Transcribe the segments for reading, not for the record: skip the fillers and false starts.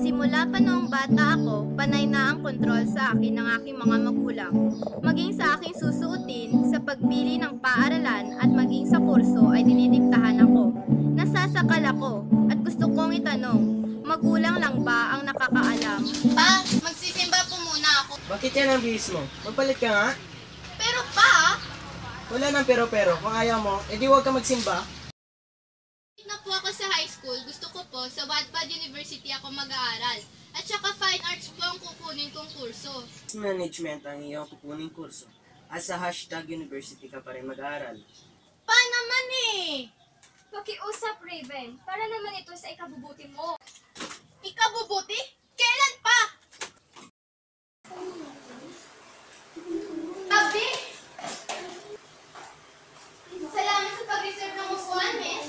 Simula pa noong bata ako, panay na ang kontrol sa akin ng aking mga magulang. Maging sa aking susuotin, sa pagpili ng paaralan at maging sa kurso ay dinidiktahan ako. Nasasakal ako at gusto kong itanong, magulang lang ba ang nakakaalam? Pa, magsisimba po muna ako. Bakit yan ang bihis mo? Magpalit ka nga. Pero pa, Wala nang pero-pero. Kung ayaw mo, edi huwag ka magsimba. na po ako sa high school, gusto ko po sa Wattpad University ako mag-aaral. At saka fine arts po ang kukunin kong kurso. Management ang iyong kukuning kurso. At sa hashtag university ka pa rin mag-aaral. Pa naman eh! Pakiusap, Raven, para naman ito sa ikabubuti mo. Ikabubuti? Kailan pa? Tabi! Salamat sa pag-reserve ng upuan, miss.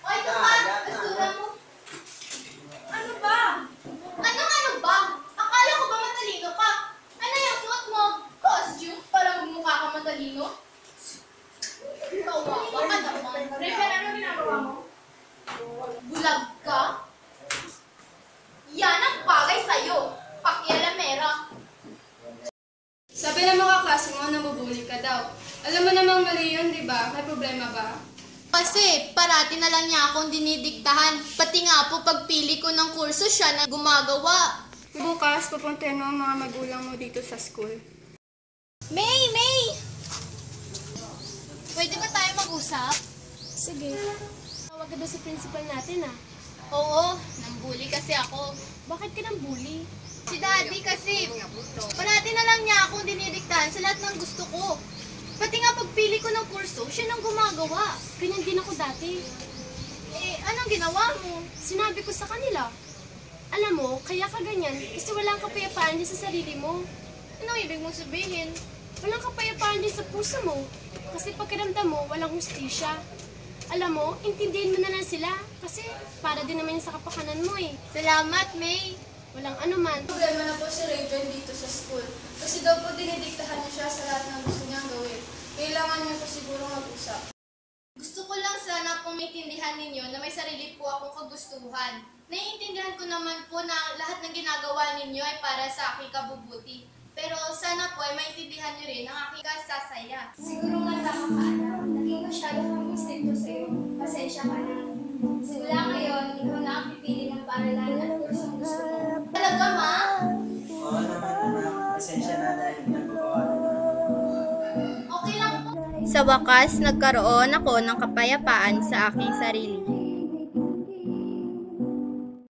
O, ito pa, basura mo. Ano ba? Ano ba? Akala ko ba matalino ka? Ano yung suot mo? Costume? Para magmukha ka matalino? Kawawa ka naman. Raven, ano ginagawa mo? Bulag ka? Yan ang bagay sa'yo. Pakialamera. Sabi ng mga klase mo, namubuli ka daw. Alam mo namang mali yun, di ba? May problema ba? Kasi parati na lang niya akong dinidiktahan. Pati nga po pagpili ko ng kurso siya na gumagawa. Bukas, pupuntahin mo ang mga magulang mo dito sa school. May! Pwede ba tayo mag-usap? Sige. Tawag ka doon sa principal natin, ah. Oo, nambuli kasi ako. Bakit ka nang bully? Si Daddy kasi, parati na lang niya akong dinidiktahan sa lahat ng gusto ko. Pati nga pagpili ko ng kurso, siya nang gumagawa. Ganyan din ako dati. Eh, anong ginawa mo? Sinabi ko sa kanila. Alam mo, kaya ka ganyan kasi walang kapayapaan din sa sarili mo. Anong ibig mong sabihin? Walang kapayapaan din sa puso mo. Kasi pakiramdam mo, walang hustisya. Alam mo, intindihin mo na lang sila. Kasi para din naman yun sa kapakanan mo eh. Salamat, May. Walang anuman. Problema na po si Raven dito sa school. Kasi daw po dinidiktahan niya siya sa lahat ng gusto niyang gawin. Kailangan niya po siguro mag-usap. Gusto ko lang sana pong maintindihan ninyo na may sarili po akong kagustuhan. Naiintindihan ko naman po na lahat ng ginagawa ninyo ay para sa aking kabubuti. Pero sana po ay maintindihan niyo rin ang aking kasasaya. Siguro nga nakakaalam. Naging masyado kami stricto sa'yo. Pasensya ka na. Simula ngayon, ikaw na ang pipili ng paaralan at kursong gusto mo. Talaga, Ma? Oo naman, anak. Pasensya na dahil nagagawa na. Okay lang po. Sa wakas, nagkaroon ako ng kapayapaan sa aking sarili.